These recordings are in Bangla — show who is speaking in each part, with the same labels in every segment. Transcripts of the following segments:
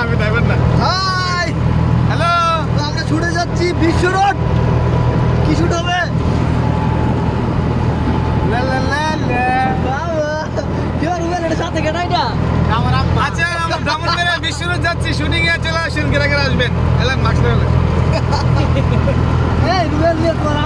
Speaker 1: আমি ড্রাইভার না।
Speaker 2: হাই
Speaker 1: হ্যালো,
Speaker 2: আমরা ছুটে যাচ্ছি বিশ্ব রোড। কি শুট হবে?
Speaker 1: লা লা লা লা।
Speaker 2: কি আর রুবেল এর সাথে কেন এটা?
Speaker 1: আচ্ছা, আমরা ব্রাহ্মণবাড়িয়া বিশ্বরোড যাচ্ছি, শুটিং এ চলে আসেন, কেরা কেরা আসবেন? এলেন মাস্ক ধরে।
Speaker 2: এই রুবেল নিয়ে তোরা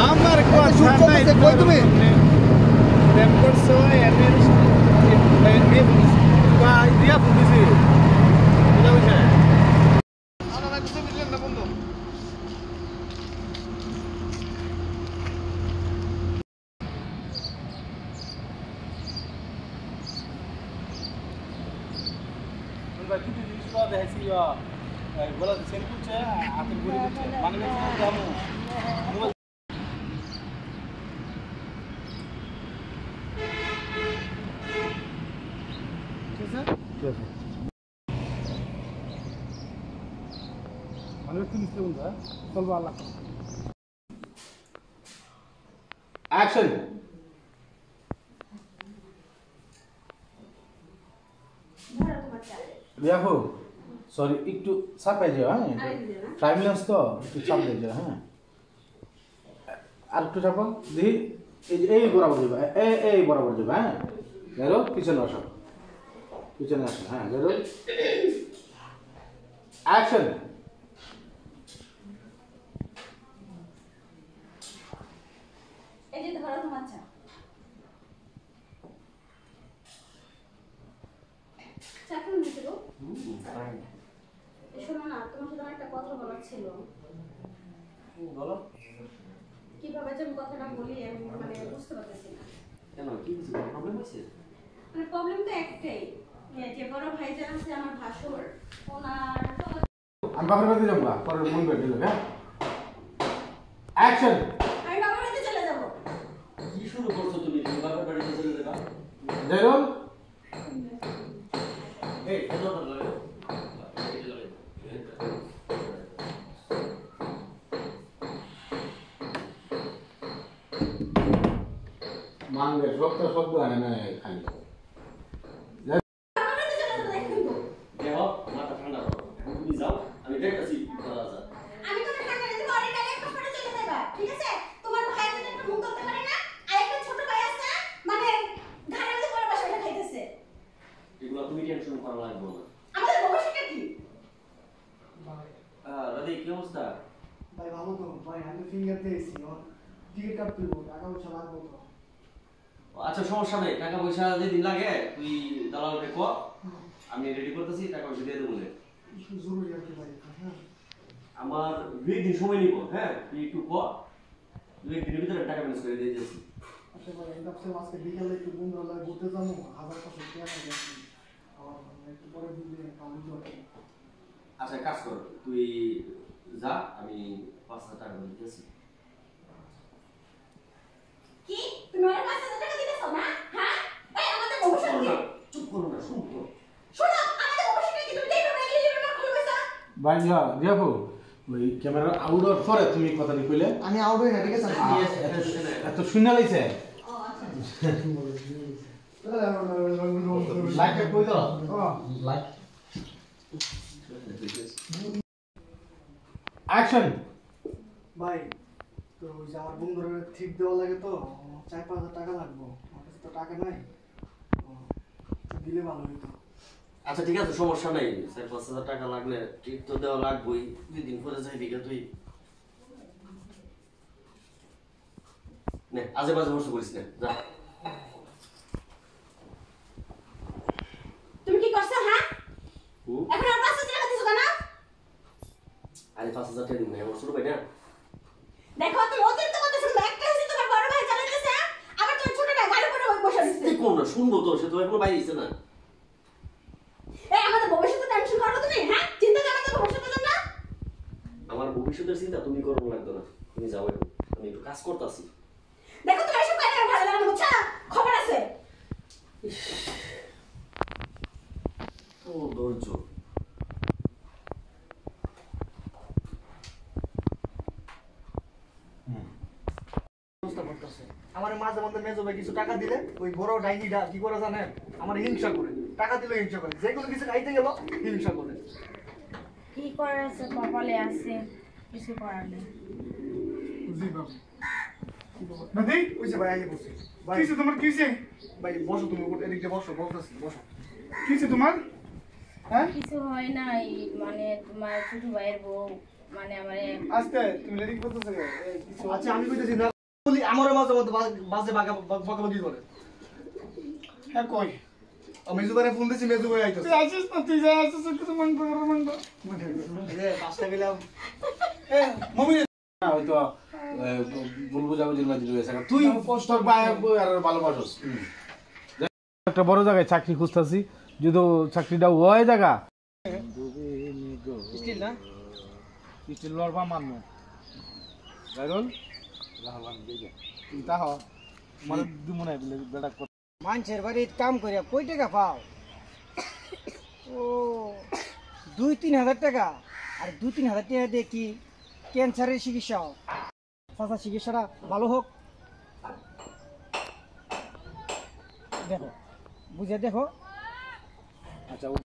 Speaker 1: আমার কথা
Speaker 2: শুট করতেছে কই তুমি?
Speaker 1: প্রেম করছো এমন দিয়া ফুটেছি বুঝা বুঝা আমরা ভাই বুঝতে পারলেন না বন্ধু। ভাই দুটো জিনিস পাওয়া দেখাইছি গলা সেল করছে হাতের ঘুরে দিচ্ছে মানে দামু মোবাইল ঠিক আছে ঠিক আছে মানে তুমি কি বলছো চলবো আল্লাহ অ্যাকশন দেখো সরি একটু চাপ হয়ে যাও হ্যাঁ টাইম লেন্স তো একটু চাপ দিয়ে যাও হ্যাঁ আর একটু চাপো দেখি এই বরাবর যাবে এই বরাবর যাবে হ্যাঁ ধরো পিছনে আসো হ্যাঁ ধরো অ্যাকশন
Speaker 3: এই যে ধরো তোমার চা কেমন হয়েছিল? শোনো না, তোমার সাথে একটা কথা বলার ছিল।
Speaker 4: বলো
Speaker 3: কিভাবে যে আমি কথাটা বলি আমি মানে বুঝতে পারতেছি না।
Speaker 4: কেন কি প্রবলেম হয়েছে?
Speaker 3: মানে প্রবলেম তো একটাই, যে বড় ভাইজান আছে আমার ভাসুর, ওনার
Speaker 1: আমি বাপের বাড়িতে যাবো পরে মন করে দিল হ্যাঁ অ্যাকশন
Speaker 3: আমি বাবার বাড়িতে চলে যাব।
Speaker 4: কি শুরু করছো তুমি? তুমি বাবার বাড়িতে চলে যাবা?
Speaker 1: ধরো
Speaker 4: এই ফটো লাগে
Speaker 1: মাঙ্গে শক্ত শব্দ আনে না খালি
Speaker 3: বাবার বাড়িতে চলে যাব দেখুন তো।
Speaker 4: দেখো মাথা ঠান্ডা করো। তুমি যাও, আমি দেখতেছি করা যায়।
Speaker 3: আমি তোমার ঠান্ডা দিতে পারি না, একটা করে চলে যাবা, ঠিক আছে? তোমার ভাই যদি একটা মুখ করতে পারে না, আর একটা ছোট ভাই আছে না, মানে ঘাড়ের মধ্যে পড়ে বসে খাইতেছে।
Speaker 4: এগুলো তুমি টেনশন করা লাগবে না।
Speaker 3: আমাদের ভবিষ্যৎটা কি?
Speaker 4: রাধে কি অবস্থা?
Speaker 2: ভাই ভালো তো ভাই, আমি ফিঙ্গার দিয়েছি টিকিট কাটতে টাকা পয়সা লাগবে তো।
Speaker 4: আচ্ছা সমস্যা নেই, টাকা পয়সা যেদিন লাগে তুই দালালকে কো, আমি রেডি করতেছি, টাকা পয়সা দিয়ে দেবো।
Speaker 2: জরুরি আর কি ভাই, হ্যাঁ
Speaker 4: আমার 2 দিন সময় নিব, হ্যাঁ তুই একটু কো, 2 দিনের ভিতরে টাকা ম্যানেজ করে দিয়ে দিচ্ছি।
Speaker 2: আচ্ছা ভাই, আমি ভাবছিলাম আজকে বিকালে একটু বন্ধুরা ঘুরতে যাবো, 1500 টাকা গেছি আমার একটু পরে দিলে কামড় যাবে।
Speaker 4: আচ্ছা কাজ কর, তুই যা, আমি 5,000 টাকা দিয়ে দিচ্ছি।
Speaker 3: কি তুমি ওর 5,000 টাকা দিতেছো না? হ্যাঁ এই আমাদের ভবিষ্যৎ কি?
Speaker 4: চুপ করো না, শুন তো।
Speaker 3: শোনো, আমাদের ভবিষ্যৎ কি? তুমি দেখো না এই যে খুলবেছা।
Speaker 1: ভাই যা দেখো ওই ক্যামেরা আউটডোর পরে তুমি কথাটি কইলে
Speaker 2: আমি আউট হই না, ঠিক আছে?
Speaker 1: এত শূন্য লাইছে
Speaker 3: ও আচ্ছা
Speaker 1: লাইটটা কই দাও লাইট অ্যাকশন
Speaker 2: ভাই তো ওই যে আমার বন্ধুরা ঠিক দেওয়া লাগে তো 4-5 হাজার টাকা লাগবে, আমার কাছে তো টাকা নাই। দিলে ভালো হতো।
Speaker 4: আচ্ছা ঠিক আছে, সমস্যা নাই। 4-5 হাজার টাকা লাগলে ট্রিপ তো দেওয়া লাগবেই। 2 দিন পরে যাই দিকে তুই নে, আজে বাজে বসে করিস না, যা।
Speaker 3: তুমি কি করছো হ্যাঁ?
Speaker 4: হুম?
Speaker 3: এখন আর 5,000 টাকা দিছো কেন?
Speaker 4: আরে 5,000 টাকা দিন না, আমার ছোট ভাই না।
Speaker 3: দেখো তুমি অতিরিক্ত করতেছো, একটা হচ্ছে তোমার বড় ভাই চালাইতেছে, আবার তোমার ছোট ভাই গাড়ি করে বসে আছে।
Speaker 4: তুই কোন না শুনবো তো, সে তো এখনো বাইরে গেছে না।
Speaker 3: এই আমাদের ভবিষ্যতে টেনশন করো তুমি হ্যাঁ? চিন্তা করো তো ভবিষ্যতের জন্য?
Speaker 4: আমার ভবিষ্যতের চিন্তা তুমি করো লাগতো না, তুমি যাও এখন, আমি একটু কাজ করতেছি।
Speaker 3: দেখো তুমি এসব কাজে ভালো লাগে না বুঝছো? খবর আছে।
Speaker 4: ও ধৈর্য।
Speaker 2: ব্যবস্থা করতেছে। আমার মাঝে মধ্যে মেজো ভাই কিছু টাকা দিলে ওই বড় ডাইনিটা কি করে জানেন, আমার হিংসা করে, টাকা দিলে হিংসা করে, যে কোনো কিছু খাইতে গেল হিংসা করে।
Speaker 5: কি করার আছে, কপালে আছে, কিছু করার নেই।
Speaker 2: জি বাবু নাদি ওই যে ভাই আগে বসে ভাই
Speaker 6: কিসে তোমার কিসে
Speaker 2: ভাই বসো তুমি এদিকে বসো, বলতেছি বসো।
Speaker 6: কিসে তোমার হ্যাঁ
Speaker 5: কিছু হয় নাই, মানে তোমার ছোট ভাইয়ের বউ মানে আমার
Speaker 6: আস্তে তুমি লেডিং করতেছো কিছু
Speaker 2: আচ্ছা আমি কইতেছি না বলি আমার মাঝে মধ্যে বাজে বকাবকি করে।
Speaker 6: হ্যাঁ কই
Speaker 2: মেজু ভাই ফোন দিছি, মেজু ভাই আইতাছে।
Speaker 6: তুই আসিস না, তুই যাই আসিস কিছু মানবো মানবো
Speaker 2: রে পাঁচটা গেলাম এ মমি
Speaker 1: না হয়তো ভুল বুঝাবুঝির মাঝে রয়েছে তুই তোর আর ভালোবাসস একটা বড় জায়গায় চাকরি খুঁজতেছি, যদি চাকরিটা ওই জায়গা
Speaker 2: স্টিল না
Speaker 1: স্টিল লড়বা মান্য গাইরল চিন্তা হ মানে মনে হয় বেটা
Speaker 7: মানুষের বাড়ির কাম করে কই টাকা পাও? ও 2-3 হাজার টাকা, আর 2-3 হাজার টাকা দিয়ে কি ক্যান্সারের চিকিৎসা হয়? চাচা চিকিৎসাটা ভালো হোক, দেখো বুঝে দেখো।
Speaker 1: আচ্ছা